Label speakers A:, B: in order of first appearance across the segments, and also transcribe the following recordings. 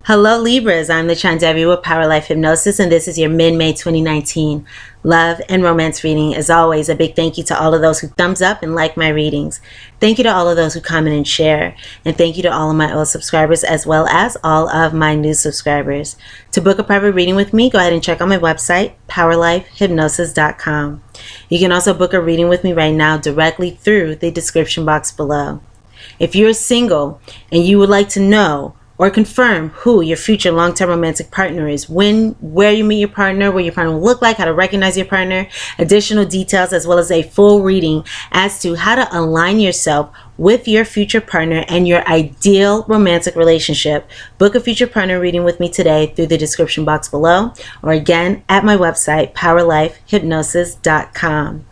A: Hello Libras, I'm the Chan Debbie with Power Life Hypnosis, and this is your mid-May 2019 love and romance reading. As always, a big thank you to all of those who thumbs up and like my readings. Thank you to all of those who comment and share, and thank you to all of my old subscribers as well as all of my new subscribers. To book a private reading with me, go ahead and check out my website, powerlifehypnosis.com. You can also book a reading with me right now directly through the description box below. If you're single and you would like to know or confirm who your future long-term romantic partner is, where you meet your partner, what your partner will look like, how to recognize your partner, additional details, as well as a full reading as to how to align yourself with your future partner and your ideal romantic relationship, book a future partner reading with me today through the description box below, or again at my website, powerlifehypnosis.com.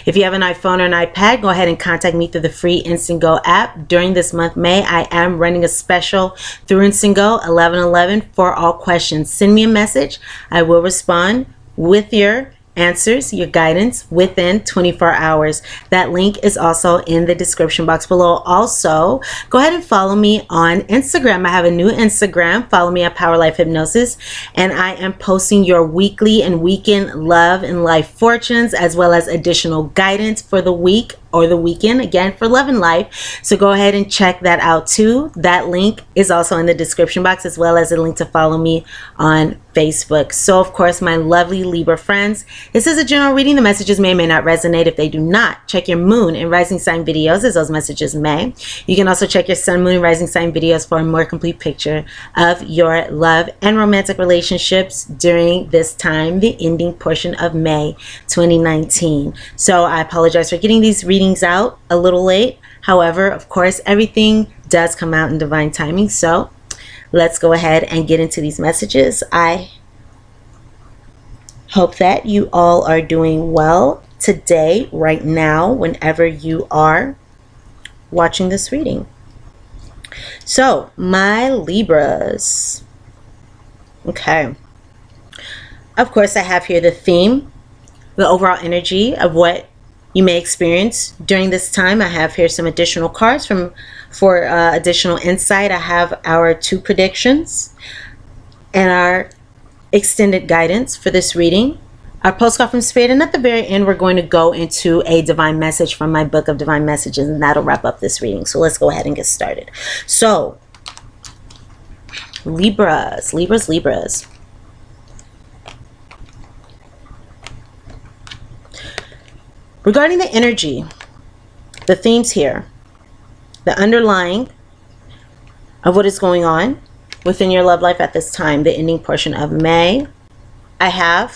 A: If you have an iPhone or an iPad, go ahead and contact me through the free Instant Go app. During this month, May, I am running a special through Instant Go 11/11 for all questions. Send me a message. I will respond with your answers, your guidance within 24 hours. That link is also in the description box below. Also, go ahead and follow me on Instagram. I have a new Instagram. Follow me at Power Life Hypnosis, and I am posting your weekly and weekend love and life fortunes, as well as additional guidance for the week or the weekend, again, for love and life. So go ahead and check that out too. That link is also in the description box, as well as a link to follow me on Facebook. So of course, my lovely Libra friends, this is a general reading. The messages may or may not resonate. If they do not, check your moon and rising sign videos, as those messages may. You can also check your sun, moon, and rising sign videos for a more complete picture of your love and romantic relationships during this time, the ending portion of May 2019. So I apologize for getting these readings out a little late. However, of course, everything does come out in divine timing. So let's go ahead and get into these messages. I hope that you all are doing well today, right now, whenever you are watching this reading. So, my Libras. Okay. Of course, I have here the theme, the overall energy of what you may experience during this time. I have here some additional cards for additional insight. I have our 2 predictions and our extended guidance for this reading, our postcard from Spirit, and at the very end we're going to go into a divine message from my book of divine messages, and that'll wrap up this reading. So let's go ahead and get started. So Libras. Regarding the energy, the themes here, the underlying of what is going on within your love life at this time, the ending portion of May, I'm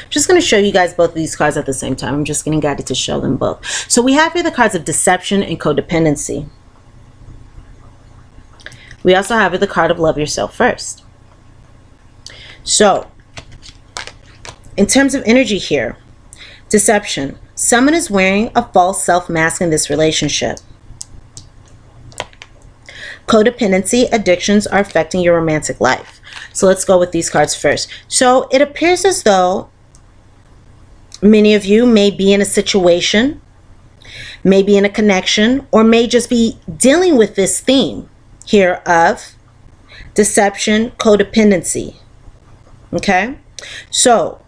A: just going to show you guys both of these cards at the same time. I'm just getting guided to show them both. So we have here the cards of deception and codependency. We also have here the card of love yourself first. So in terms of energy here, deception. Someone is wearing a false self mask in this relationship. Codependency, addictions are affecting your romantic life. So let's go with these cards first. So it appears as though many of you may be in a situation, may be in a connection, or may just be dealing with this theme here of deception, codependency. Okay? So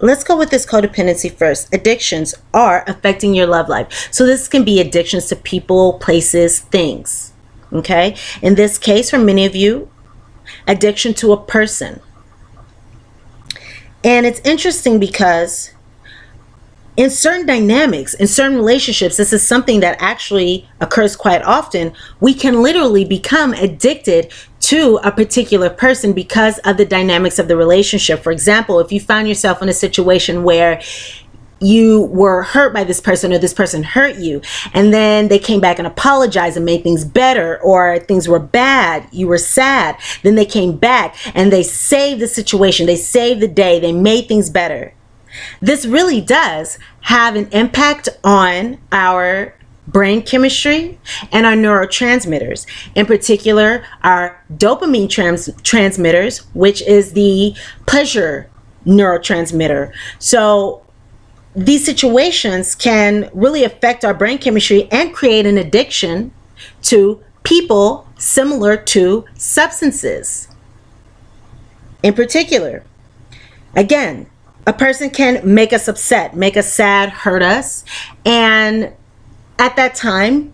A: let's go with this codependency first. Addictions are affecting your love life. So this can be addictions to people, places, things. Okay? In this case, for many of you, addiction to a person. And it's interesting because in certain dynamics, in certain relationships, this is something that actually occurs quite often. We can literally become addicted to a particular person because of the dynamics of the relationship. For example, if you find yourself in a situation where you were hurt by this person, or this person hurt you, and then they came back and apologized and made things better, or things were bad, you were sad, then they came back and they saved the situation, they saved the day, they made things better. This really does have an impact on our brain chemistry and our neurotransmitters, in particular our dopamine transmitters, which is the pleasure neurotransmitter. So these situations can really affect our brain chemistry and create an addiction to people, similar to substances. In particular, again, a person can make us upset, make us sad, hurt us, and at that time,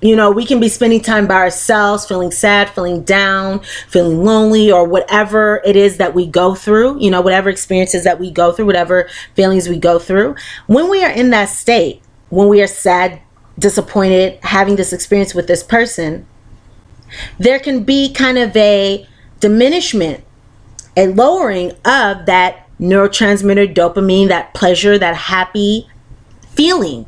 A: you know, we can be spending time by ourselves, feeling sad, feeling down, feeling lonely, or whatever it is that we go through, you know, whatever experiences that we go through, whatever feelings we go through. When we are in that state, when we are sad, disappointed, having this experience with this person, there can be kind of a diminishment, a lowering of that neurotransmitter dopamine, that pleasure, that happy feeling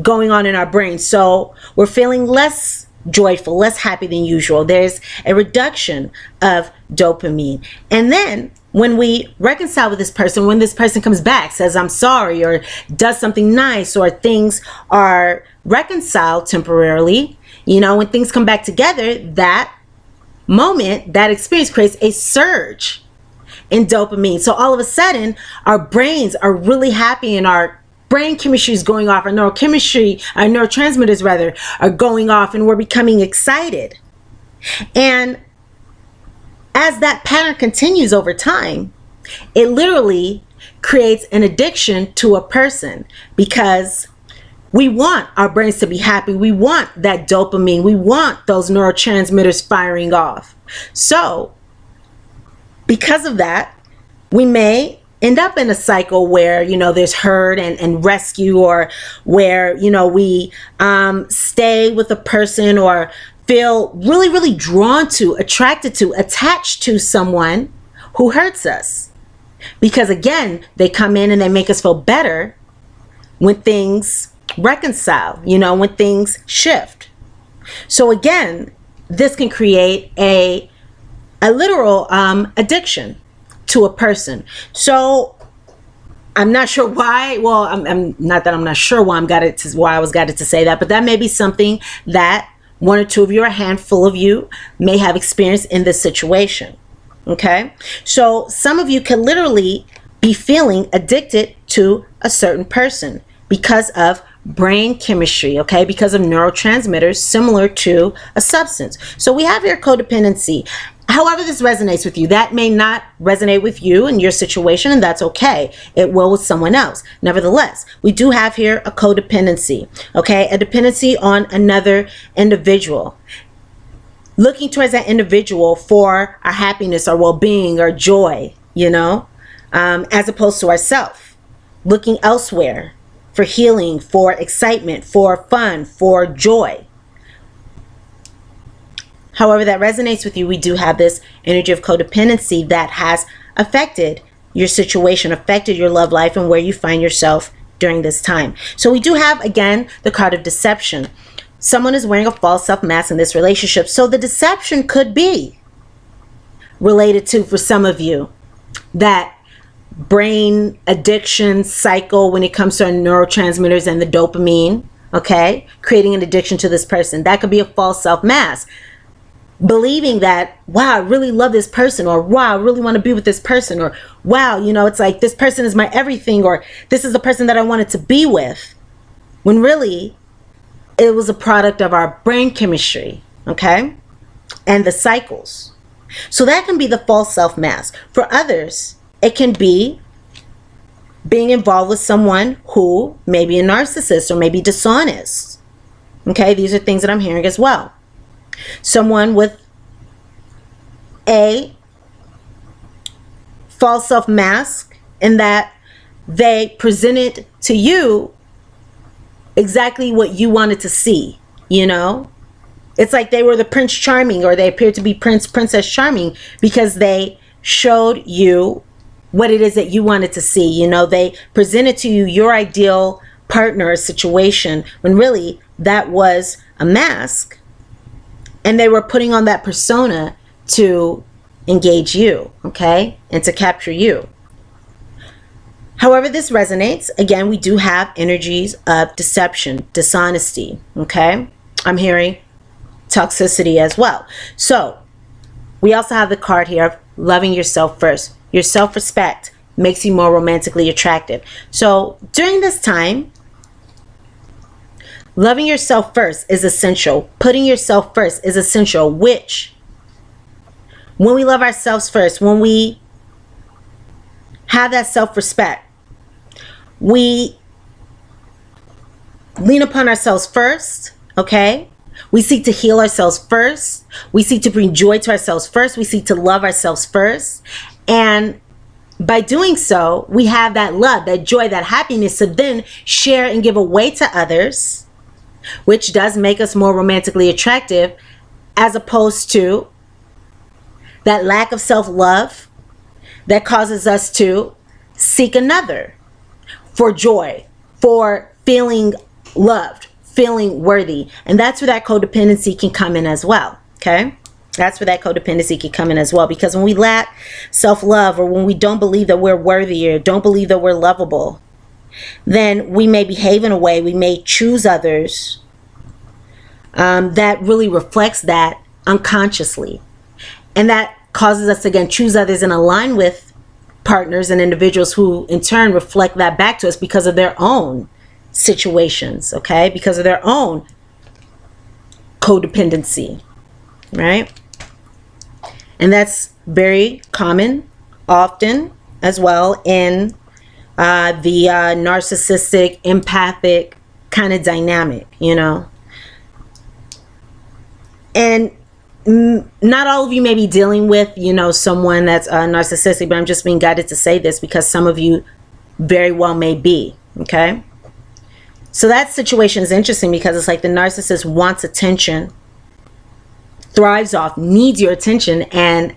A: going on in our brain. So we're feeling less joyful, less happy than usual. There's a reduction of dopamine. And then when we reconcile with this person, when this person comes back, says, I'm sorry, or does something nice, or things are reconciled temporarily, you know, when things come back together, that moment, that experience creates a surge in dopamine. So all of a sudden, our brains are really happy, and our brain chemistry is going off, our neurochemistry, our neurotransmitters rather, are going off, and we're becoming excited. And as that pattern continues over time, it literally creates an addiction to a person, because we want our brains to be happy. We want that dopamine. We want those neurotransmitters firing off. So because of that, we may end up in a cycle where, you know, there's hurt and rescue, or where, you know, we stay with a person or feel really, really drawn to, attracted to, attached to someone who hurts us. Because again, they come in and they make us feel better when things reconcile, you know, when things shift. So again, this can create a literal addiction to a person. So I'm not sure why. Well, I'm not that I'm not sure why I was guided to say that, but that may be something that one or two of you, or a handful of you, may have experienced in this situation. Okay, so some of you can literally be feeling addicted to a certain person because of brain chemistry, okay, because of neurotransmitters similar to a substance. So we have here codependency. However this resonates with you, that may not resonate with you in your situation, and that's okay. It will with someone else. Nevertheless, we do have here a codependency, okay, a dependency on another individual, looking towards that individual for our happiness, our well-being, our joy, you know, as opposed to ourselves, looking elsewhere for healing, for excitement, for fun, for joy. However that resonates with you, we do have this energy of codependency that has affected your situation, affected your love life, and where you find yourself during this time. So we do have, again, the card of deception. Someone is wearing a false self-mask in this relationship. So the deception could be related to, for some of you, that brain addiction cycle when it comes to our neurotransmitters and the dopamine, okay, creating an addiction to this person. That could be a false self-mask. Believing that, wow, I really love this person, or wow, I really want to be with this person, or wow, you know, it's like this person is my everything, or this is the person that I wanted to be with, when really it was a product of our brain chemistry, okay, and the cycles. So that can be the false self-mask. For others, it can be being involved with someone who may be a narcissist or maybe dishonest. Okay, these are things that I'm hearing as well. Someone with a false self-mask, in that they presented to you exactly what you wanted to see, you know? It's like they were the Prince Charming, or they appeared to be Princess Charming, because they showed you what it is that you wanted to see. You know, they presented to you your ideal partner or situation, when really that was a mask. And they were putting on that persona to engage you, okay, and to capture you. However this resonates, again, we do have energies of deception, dishonesty, okay? I'm hearing toxicity as well. So we also have the card here of loving yourself first. Your self-respect makes you more romantically attractive. So during this time, Loving yourself first is essential. Putting yourself first is essential, which when we love ourselves first, when we have that self-respect, we lean upon ourselves first, okay? We seek to heal ourselves first. We seek to bring joy to ourselves first. We seek to love ourselves first. And by doing so, we have that love, that joy, that happiness to then share and give away to others, which does make us more romantically attractive, as opposed to that lack of self-love that causes us to seek another for joy, for feeling loved, feeling worthy. And that's where that codependency can come in as well, okay? That's where that codependency can come in as well, because when we lack self-love, or when we don't believe that we're worthy, or don't believe that we're lovable, then we may behave in a way, we may choose others that really reflects that unconsciously. And that causes us to, again, choose others and align with partners and individuals who in turn reflect that back to us because of their own situations, okay? Because of their own codependency, right? And that's very common, often as well, in the narcissistic, empathic kind of dynamic, you know? And not all of you may be dealing with, you know, someone that's narcissistic, but I'm just being guided to say this because some of you very well may be, okay? So that situation is interesting because it's like the narcissist wants attention, thrives off, needs your attention, and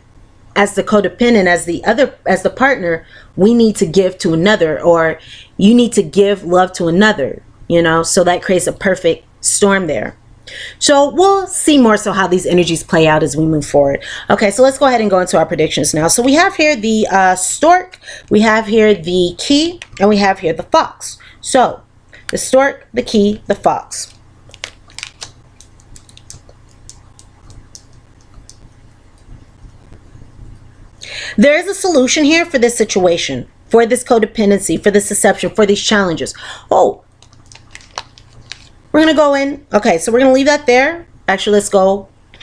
A: as the codependent, as the partner, we need to give to another, or you need to give love to another, you know? So that creates a perfect storm there. So we'll see more so how these energies play out as we move forward. Okay, so let's go ahead and go into our predictions now. So we have here the stork, we have here the key, and we have here the fox. So the stork, the key, the fox. There is a solution here for this situation, for this codependency, for this deception, for these challenges. Oh, we're going to go in. Okay, so we're going to leave that there. Actually,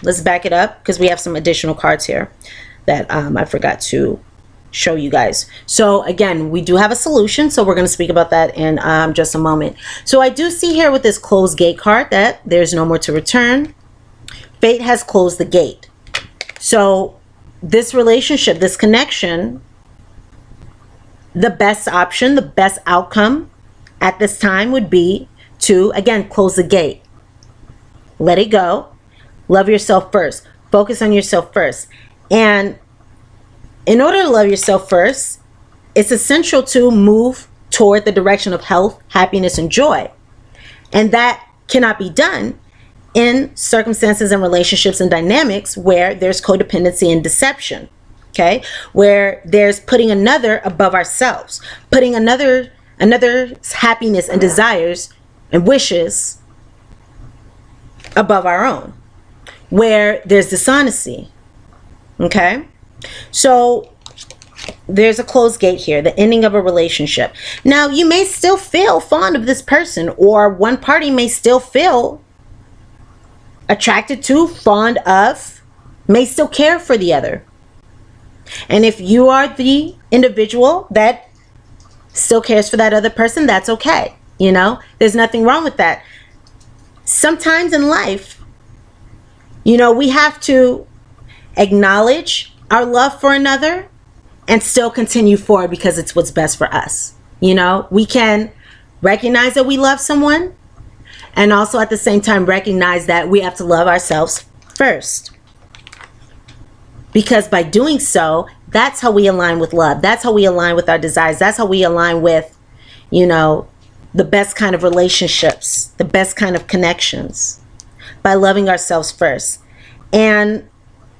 A: let's back it up because we have some additional cards here that I forgot to show you guys. So again, we do have a solution, so we're going to speak about that in just a moment. So I do see here with this closed gate card that there's no more to return. Fate has closed the gate. So this relationship, this connection, the best option, the best outcome at this time would be to, again, close the gate. Let it go. Love yourself first. Focus on yourself first. And in order to love yourself first, it's essential to move toward the direction of health, happiness, and joy. And that cannot be done in circumstances and relationships and dynamics where there's codependency and deception, okay? Where there's putting another above ourselves, putting another's happiness and desires and wishes above our own, where there's dishonesty, okay? So there's a closed gate here, the ending of a relationship. Now, you may still feel fond of this person, or one party may still feel attracted to, fond of, may still care for the other. And if you are the individual that still cares for that other person, that's okay. You know, there's nothing wrong with that. Sometimes in life, you know, we have to acknowledge our love for another and still continue forward because it's what's best for us. You know, we can recognize that we love someone and also at the same time recognize that we have to love ourselves first. Because by doing so, that's how we align with love. That's how we align with our desires. That's how we align with, you know, the best kind of relationships, the best kind of connections, by loving ourselves first. And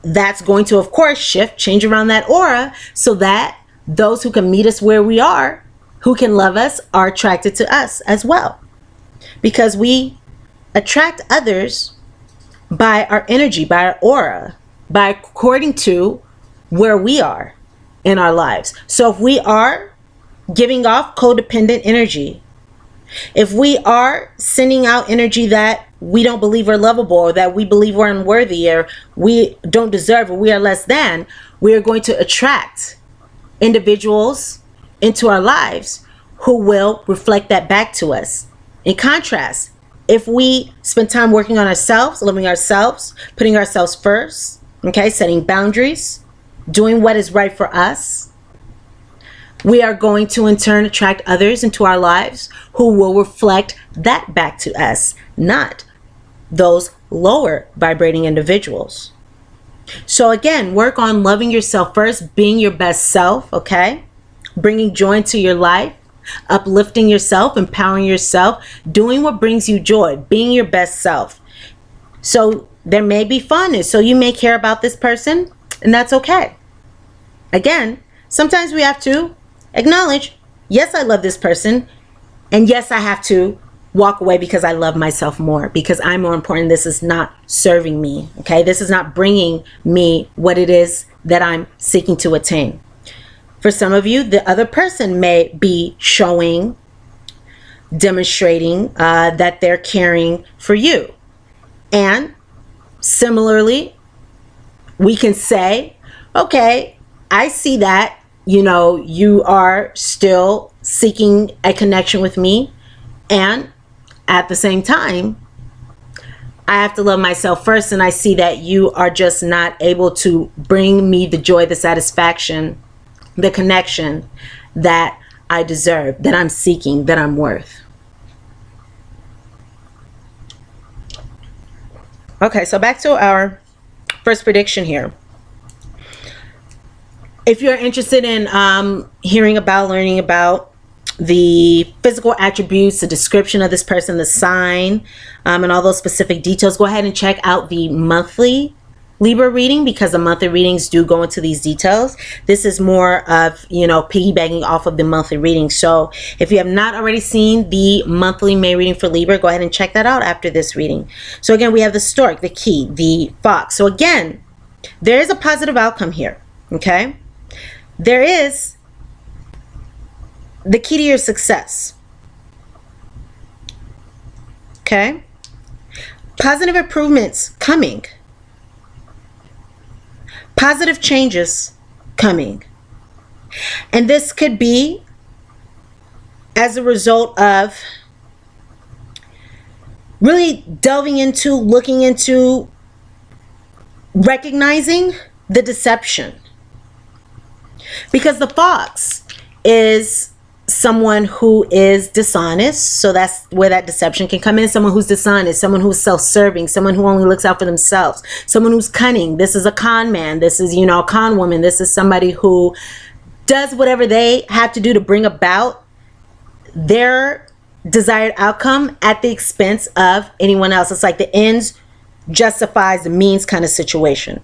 A: that's going to, of course, change around that aura so that those who can meet us where we are, who can love us, are attracted to us as well. Because we attract others by our energy, by our aura, by according to where we are in our lives. So if we are giving off codependent energy, If we are sending out energy that we don't believe we're lovable, or that we believe we're unworthy, or we don't deserve, or we are less than, we are going to attract individuals into our lives who will reflect that back to us. In contrast, if we spend time working on ourselves, loving ourselves, putting ourselves first, okay, setting boundaries, doing what is right for us, we are going to in turn attract others into our lives who will reflect that back to us, not those lower vibrating individuals. So again, work on loving yourself first, being your best self, okay? Bringing joy into your life, uplifting yourself, empowering yourself, doing what brings you joy, being your best self. So there may be fun, so you may care about this person, and that's okay. Again, sometimes we have to acknowledge, yes, I love this person, and yes, I have to walk away because I love myself more, because I'm more important. This is not serving me, okay? This is not bringing me what it is that I'm seeking to attain. For some of you, the other person may be showing, demonstrating that they're caring for you. And similarly, we can say, okay, I see that, you are still seeking a connection with me. And at the same time, I have to love myself first. And I see that you are just not able to bring me the joy, the satisfaction, the connection that I deserve, that I'm seeking, that I'm worth. Okay, so back to our first prediction here. If you're interested in learning about the physical attributes, the description of this person, the sign, and all those specific details, go ahead and check out the monthly Libra reading, because the monthly readings do go into these details. This is more of, piggybacking off of the monthly reading. So if you have not already seen the monthly May reading for Libra, go ahead and check that out after this reading. So again, we have the stork, the key, the fox. So again, there is a positive outcome here, okay? There is the key to your success, okay? Positive improvements coming. Positive changes coming. And this could be as a result of really delving into, looking into, recognizing the deception. Because the fox is someone who is dishonest, so that's where that deception can come in. Someone who's dishonest, someone who's self-serving, someone who only looks out for themselves, someone who's cunning. This is a con man, this is a con woman, this is somebody who does whatever they have to do to bring about their desired outcome at the expense of anyone else. It's like the ends justifies the means kind of situation.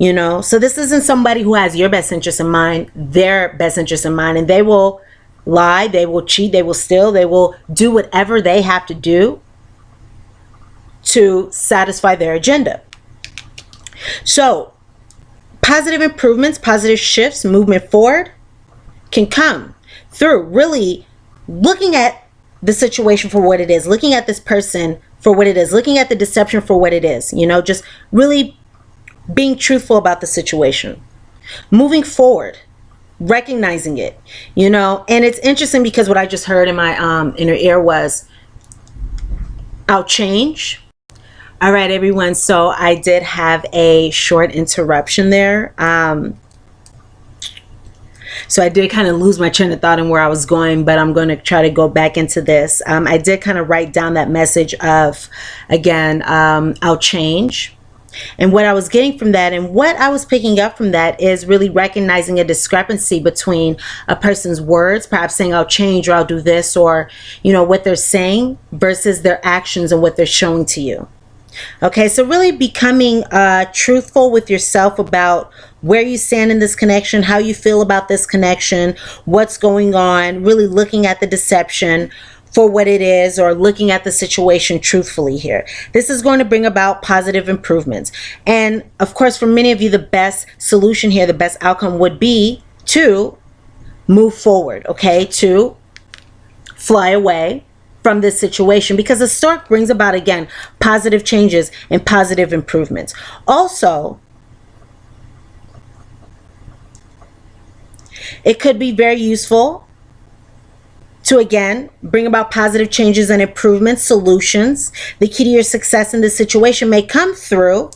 A: So this isn't somebody who has your best interest in mind, their best interest in mind, and they will lie, they will cheat, they will steal, they will do whatever they have to do to satisfy their agenda. So positive improvements, positive shifts, movement forward can come through really looking at the situation for what it is, looking at this person for what it is, looking at the deception for what it is, just really being truthful about the situation, moving forward, recognizing it, and it's interesting because what I just heard in my inner ear was, I'll change. All right, everyone. So I did have a short interruption there. So I did kind of lose my train of thought and where I was going, but I'm going to try to go back into this. I did kind of write down that message of, again, I'll change. And what I was getting from that and what I was picking up from that is really recognizing a discrepancy between a person's words, perhaps saying I'll change or I'll do this, or, what they're saying versus their actions and what they're showing to you. Okay, so really becoming truthful with yourself about where you stand in this connection, how you feel about this connection, what's going on, really looking at the deception for what it is, or looking at the situation truthfully here. This is going to bring about positive improvements. And of course, for many of you, the best solution here, the best outcome would be to move forward, okay? To fly away, from this situation, because the stork brings about, again, positive changes and positive improvements. Also, it could be very useful to, again, bring about positive changes and improvements, solutions. The key to your success in this situation may come through.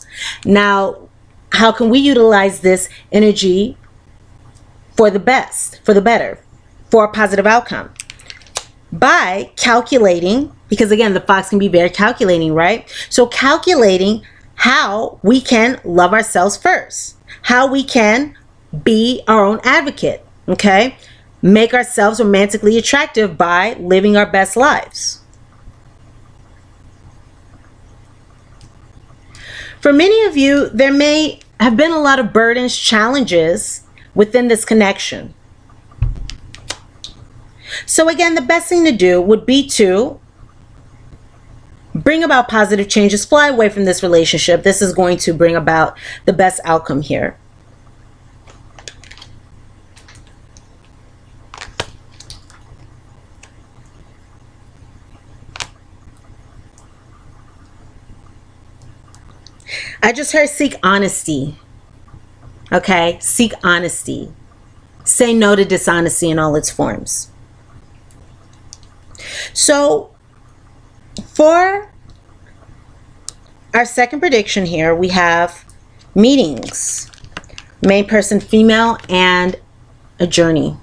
A: Now, how can we utilize this energy for the best, for the better, for a positive outcome? By calculating, because again, the fox can be very calculating, right? So calculating how we can love ourselves first, how we can be our own advocate, okay? Make ourselves romantically attractive by living our best lives. For many of you, there may have been a lot of burdens, challenges within this connection. So again, the best thing to do would be to bring about positive changes, fly away from this relationship. This is going to bring about the best outcome here. I just heard seek honesty. Okay, seek honesty. Say no to dishonesty in all its forms. So for our second prediction here, we have meetings, main person female, and a journey.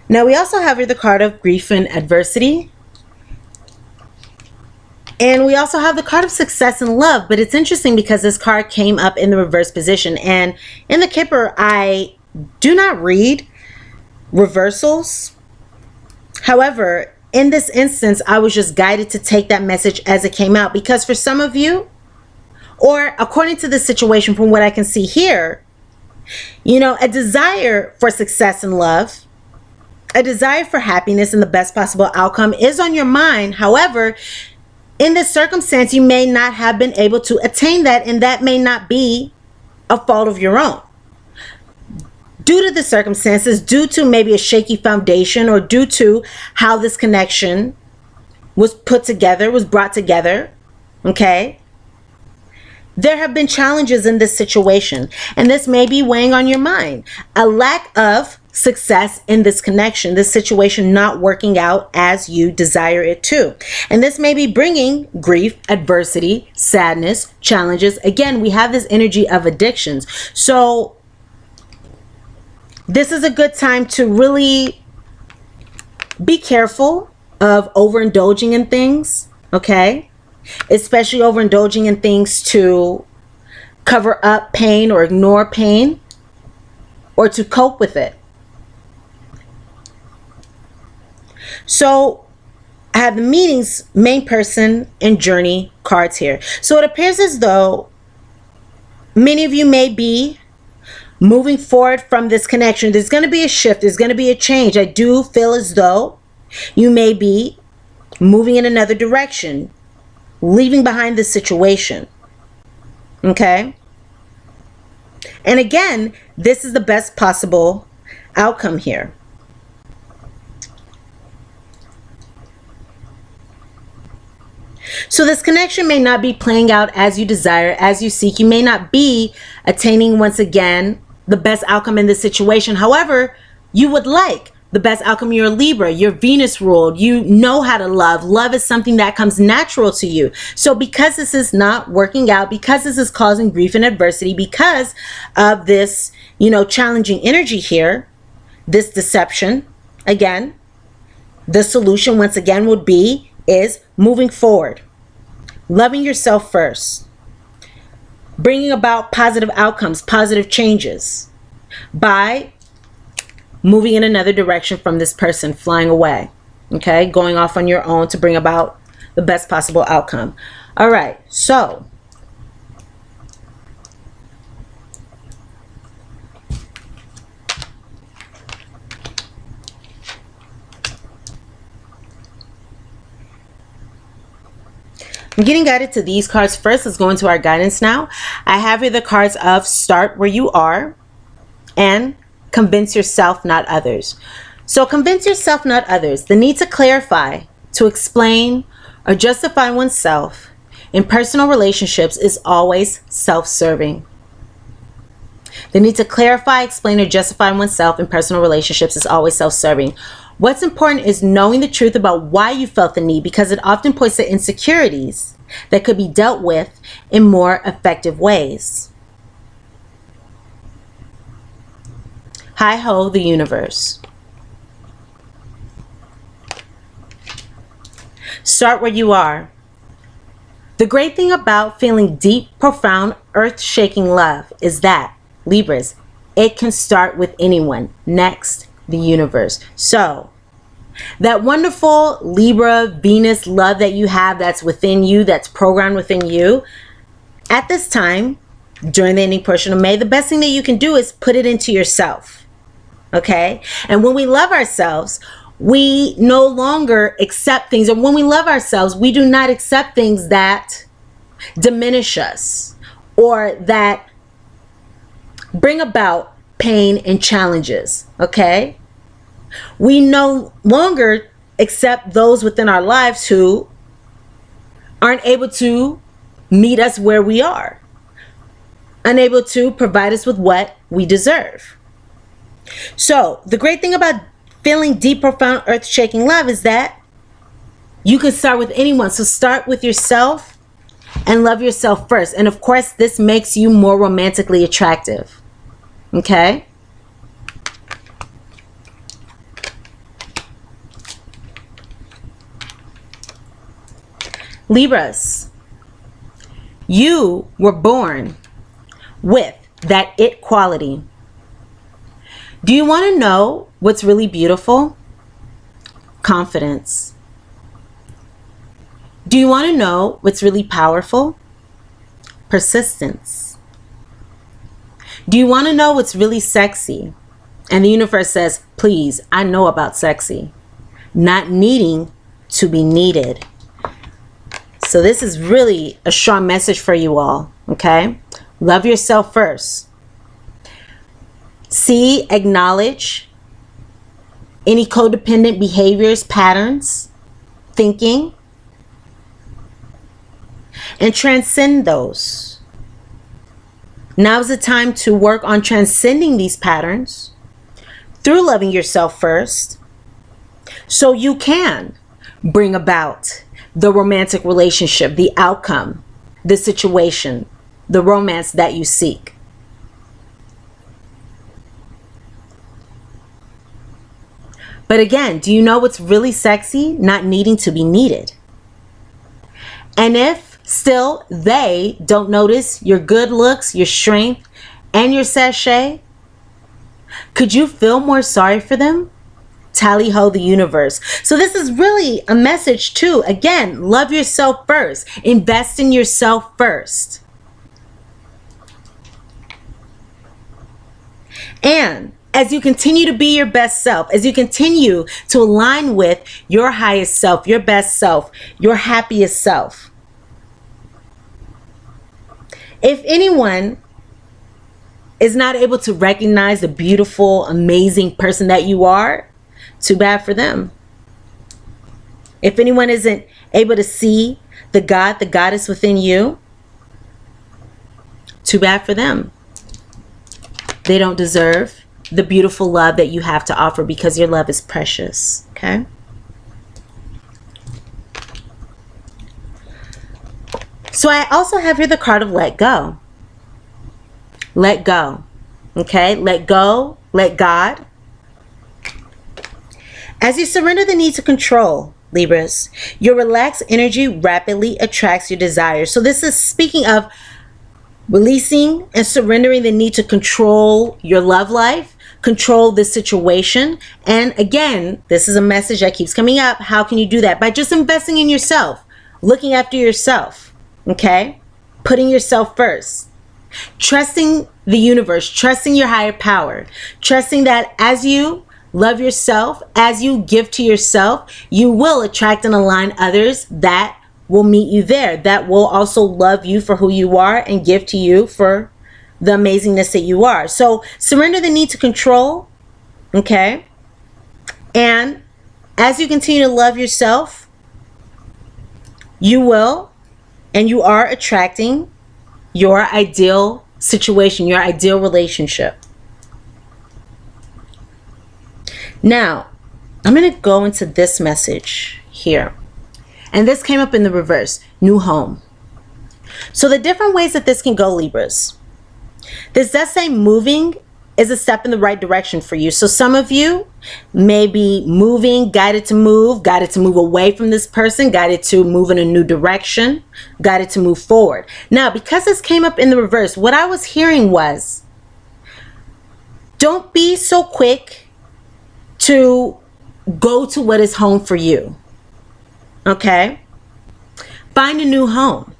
A: Now we also have here the card of grief and adversity. And we also have the card of success and love, but it's interesting because this card came up in the reverse position. And in the Kipper, I do not read reversals. However, in this instance, I was just guided to take that message as it came out, because for some of you, or according to the situation from what I can see here, you know, a desire for success and love, a desire for happiness and the best possible outcome is on your mind. However, in this circumstance, you may not have been able to attain that, and that may not be a fault of your own. Due to the circumstances, due to maybe a shaky foundation, or due to how this connection was put together, was brought together, okay? There have been challenges in this situation, and this may be weighing on your mind. A lack of success in this connection, this situation not working out as you desire it to. And this may be bringing grief, adversity, sadness, challenges. Again, we have this energy of addictions. So this is a good time to really be careful of overindulging in things, okay? Especially overindulging in things to cover up pain or ignore pain or to cope with it. So I have the meetings, main person, and journey cards here. So it appears as though many of you may be moving forward from this connection. There's going to be a shift. There's going to be a change. I do feel as though you may be moving in another direction, leaving behind this situation. Okay? And again, this is the best possible outcome here. So this connection may not be playing out as you desire, as you seek. You may not be attaining, once again, the best outcome in this situation. However, you would like the best outcome. You're a Libra, you're Venus ruled, you know how to love. Love is something that comes natural to you. So because this is not working out, because this is causing grief and adversity, because of this, you know, challenging energy here, this deception, again, the solution once again would be is moving forward, loving yourself first, bringing about positive outcomes, positive changes by moving in another direction from this person, flying away, okay, going off on your own to bring about the best possible outcome. All right, so I'm getting guided to these cards first. Let's go into our guidance now. I have here the cards of start where you are and convince yourself, not others. So convince yourself, not others. The need to clarify, to explain, or justify oneself in personal relationships is always self-serving. The need to clarify, explain, or justify oneself in personal relationships is always self-serving. What's important is knowing the truth about why you felt the need, because it often points to insecurities that could be dealt with in more effective ways. Hi-ho, the universe. Start where you are. The great thing about feeling deep, profound, earth-shaking love is that, Libras, it can start with anyone. Next, the universe. So, that wonderful Libra, Venus love that you have that's within you, that's programmed within you, at this time, during the ending portion of May, the best thing that you can do is put it into yourself. Okay? And when we love ourselves, we no longer accept things, or when we love ourselves, we do not accept things that diminish us or that bring about pain and challenges, okay? We no longer accept those within our lives who aren't able to meet us where we are, unable to provide us with what we deserve. So the great thing about feeling deep, profound, earth-shaking love is that you can start with anyone. So start with yourself and love yourself first. And of course, this makes you more romantically attractive. Okay? Libras, you were born with that it quality. Do you want to know what's really beautiful? Confidence. Do you want to know what's really powerful? Persistence. Do you want to know what's really sexy? And the universe says, please, I know about sexy. Not needing to be needed. So this is really a strong message for you all, okay? Love yourself first. See, acknowledge any codependent behaviors, patterns, thinking, and transcend those. Now's the time to work on transcending these patterns through loving yourself first, so you can bring about the romantic relationship, the outcome, the situation, the romance that you seek. But again, do you know what's really sexy? Not needing to be needed. And if still they don't notice your good looks, your strength, and your sachet, could you feel more sorry for them? Tally ho, the universe. So this is really a message too. Again, love yourself first. Invest in yourself first. And as you continue to be your best self, as you continue to align with your highest self, your best self, your happiest self, if anyone is not able to recognize the beautiful, amazing person that you are, too bad for them. If anyone isn't able to see the God, the goddess within you, too bad for them. They don't deserve the beautiful love that you have to offer, because your love is precious, okay? So I also have here the card of let go. Let go, okay? Let go, let God. As you surrender the need to control, Libras, your relaxed energy rapidly attracts your desires. So this is speaking of releasing and surrendering the need to control your love life, control this situation. And again, this is a message that keeps coming up. How can you do that? By just investing in yourself, looking after yourself, okay? Putting yourself first. Trusting the universe, trusting your higher power, trusting that as you love yourself, as you give to yourself, you will attract and align others that will meet you there, that will also love you for who you are and give to you for the amazingness that you are. So surrender the need to control, okay? And as you continue to love yourself, you will and you are attracting your ideal situation, your ideal relationship. Now, I'm going to go into this message here. And this came up in the reverse, new home. So the different ways that this can go, Libras. This does say moving is a step in the right direction for you. So some of you may be moving, guided to move away from this person, guided to move in a new direction, guided to move forward. Now, because this came up in the reverse, what I was hearing was, don't be so quick to go to what is home for you. Okay? Find a new home.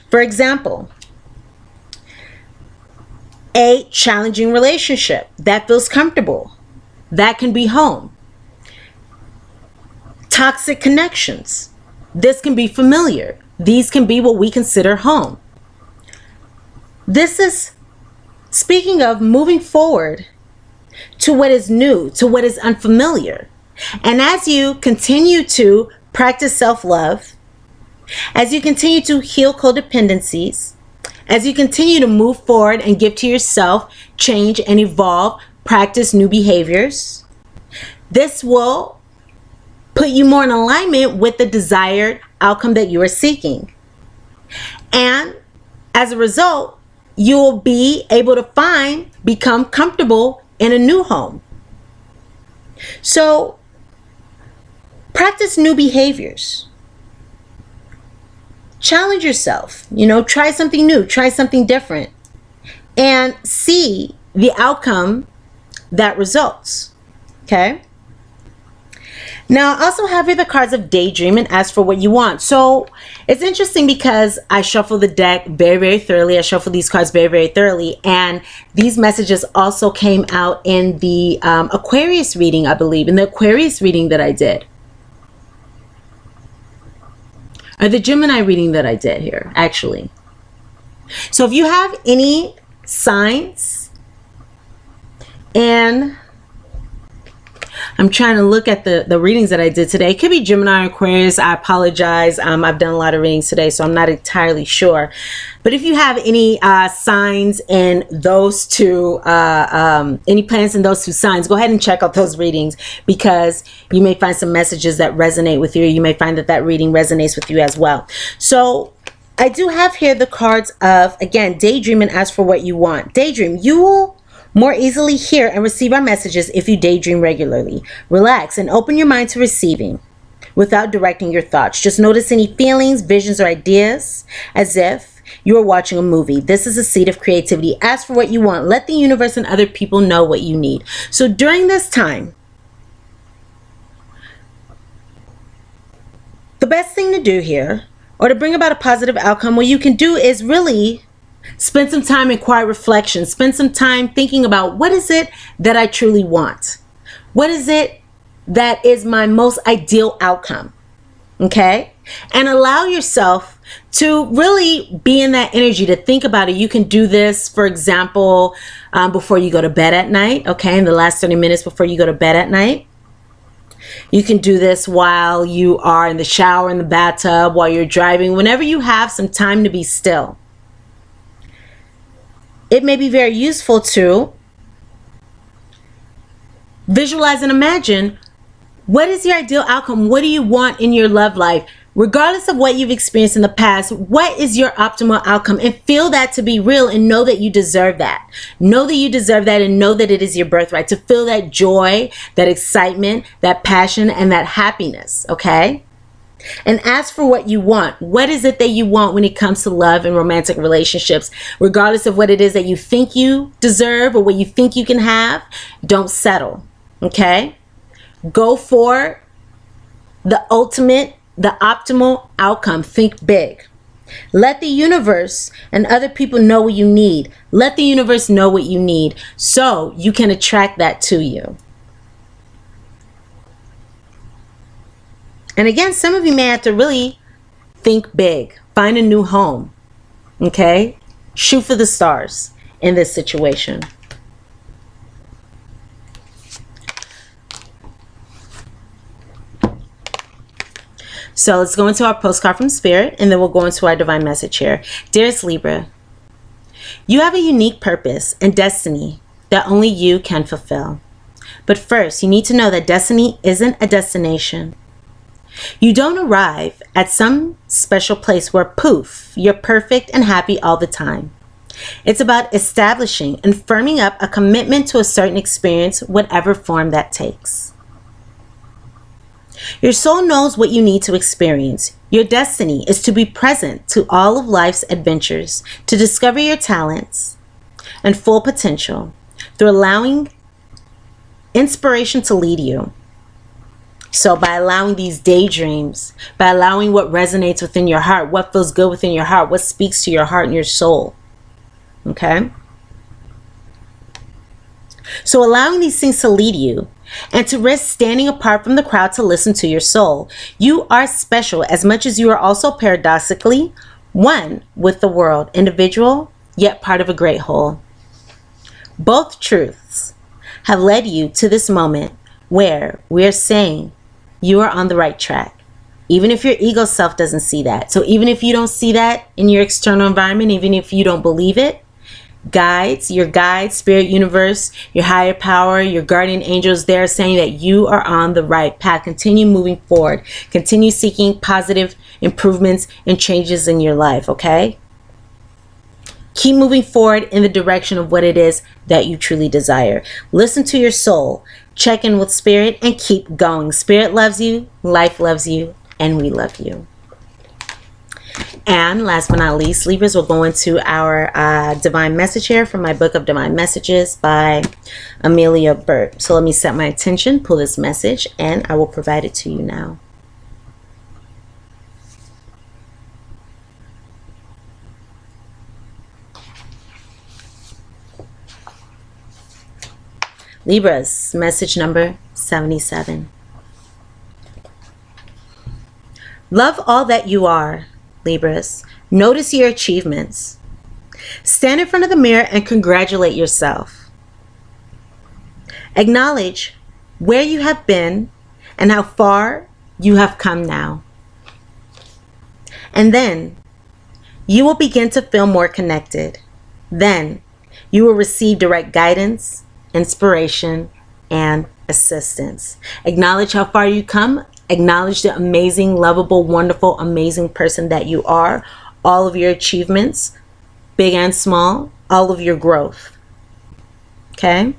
A: For example, a challenging relationship that feels comfortable. That can be home. Toxic connections. This can be familiar. These can be what we consider home. This is speaking of moving forward to what is new, to what is unfamiliar. And as you continue to practice self-love, as you continue to heal codependencies, as you continue to move forward and give to yourself, change and evolve, practice new behaviors, this will put you more in alignment with the desired outcome that you are seeking. And as a result, you'll be able to become comfortable in a new home. So, practice new behaviors. Challenge yourself, try something new, try something different, and see the outcome that results. Okay? Now, I also have here the cards of daydream and ask for what you want. So it's interesting because I shuffle the deck very, very thoroughly. I shuffle these cards very, very thoroughly. And these messages also came out in the Aquarius reading, I believe, in the Aquarius reading that I did. Or the Gemini reading that I did here, actually. So if you have any signs, and I'm trying to look at the readings that I did today. It could be Gemini or Aquarius. I apologize. I've done a lot of readings today, so I'm not entirely sure. But if you have any signs in those two, any planets in those two signs, go ahead and check out those readings, because you may find some messages that resonate with you. You may find that reading resonates with you as well. So I do have here the cards of, again, daydream and ask for what you want. Daydream, you will more easily hear and receive our messages if you daydream regularly. Relax and open your mind to receiving without directing your thoughts. Just notice any feelings, visions, or ideas as if you are watching a movie. This is a seed of creativity. Ask for what you want. Let the universe and other people know what you need. So during this time, the best thing to do here, or to bring about a positive outcome, what you can do is really spend some time in quiet reflection. Spend some time thinking about, what is it that I truly want? What is it that is my most ideal outcome? Okay? And allow yourself to really be in that energy, to think about it. You can do this, for example, before you go to bed at night. Okay? In the last 30 minutes before you go to bed at night. You can do this while you are in the shower, in the bathtub, while you're driving, whenever you have some time to be still. It may be very useful to visualize and imagine, what is your ideal outcome? What do you want in your love life? Regardless of what you've experienced in the past, what is your optimal outcome? And feel that to be real, and know that you deserve that. Know that you deserve that, and know that it is your birthright to feel that joy, that excitement, that passion, and that happiness, okay? And ask for what you want. What is it that you want when it comes to love and romantic relationships? Regardless of what it is that you think you deserve or what you think you can have, don't settle, okay? Go for the ultimate, the optimal outcome. Think big. Let the universe and other people know what you need. Let the universe know what you need so you can attract that to you. And again, some of you may have to really think big. Find a new home. Okay? Shoot for the stars in this situation. So let's go into our postcard from Spirit, and then we'll go into our divine message here. Dearest Libra, you have a unique purpose and destiny that only you can fulfill. But first, you need to know that destiny isn't a destination. You don't arrive at some special place where, poof, you're perfect and happy all the time. It's about establishing and firming up a commitment to a certain experience, whatever form that takes. Your soul knows what you need to experience. Your destiny is to be present to all of life's adventures, to discover your talents and full potential through allowing inspiration to lead you. So by allowing these daydreams, by allowing what resonates within your heart, what feels good within your heart, what speaks to your heart and your soul. Okay? So allowing these things to lead you and to risk standing apart from the crowd to listen to your soul. You are special as much as you are also paradoxically one with the world, individual, yet part of a great whole. Both truths have led you to this moment where we're saying you are on the right track, even if your ego self doesn't see that. So even if you don't see that in your external environment, even if you don't believe it, your guides, spirit universe, your higher power, your guardian angels, they're saying that you are on the right path. Continue moving forward. Continue seeking positive improvements and changes in your life, okay? Keep moving forward in the direction of what it is that you truly desire. Listen to your soul. Check in with spirit and keep going. Spirit loves you, life loves you, and we love you. And last but not least, Libras, will go into our divine message here from my book of Divine Messages by Amelia Burt. So let me set my attention, pull this message, and I will provide it to you now. Libras, message number 77. Love all that you are, Libras. Notice your achievements. Stand in front of the mirror and congratulate yourself. Acknowledge where you have been and how far you have come now. And then you will begin to feel more connected. Then you will receive direct guidance, inspiration, and assistance. Acknowledge how far you come. Acknowledge the amazing, lovable, wonderful, amazing person that you are. All of your achievements, big and small, all of your growth. Okay?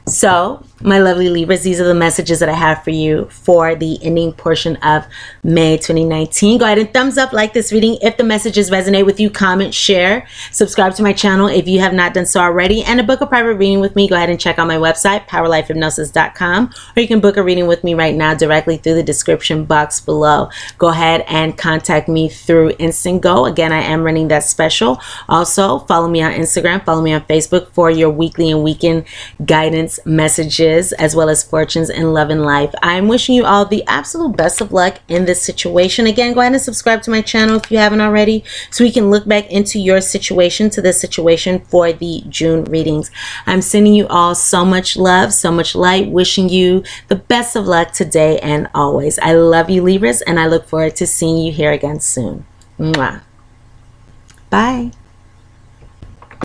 A: So, my lovely Libras, these are the messages that I have for you for the ending portion of May 2019. Go ahead and thumbs up, like this reading if the messages resonate with you. Comment, share, subscribe to my channel if you have not done so already. And to book a private reading with me, go ahead and check out my website, powerlifehypnosis.com, or you can book a reading with me right now directly through the description box below. Go ahead and contact me through Instant Go. Again, I am running that special. Also, follow me on Instagram, follow me on Facebook for your weekly and weekend guidance messages, as well as fortunes in love and life. I'm wishing you all the absolute best of luck in this situation. Again, go ahead and subscribe to my channel if you haven't already, so we can look back into your situation, to this situation for the June readings. I'm sending you all so much love, so much light, wishing you the best of luck today and always. I love you, Libras, and I look forward to seeing you here again soon. Mwah. Bye.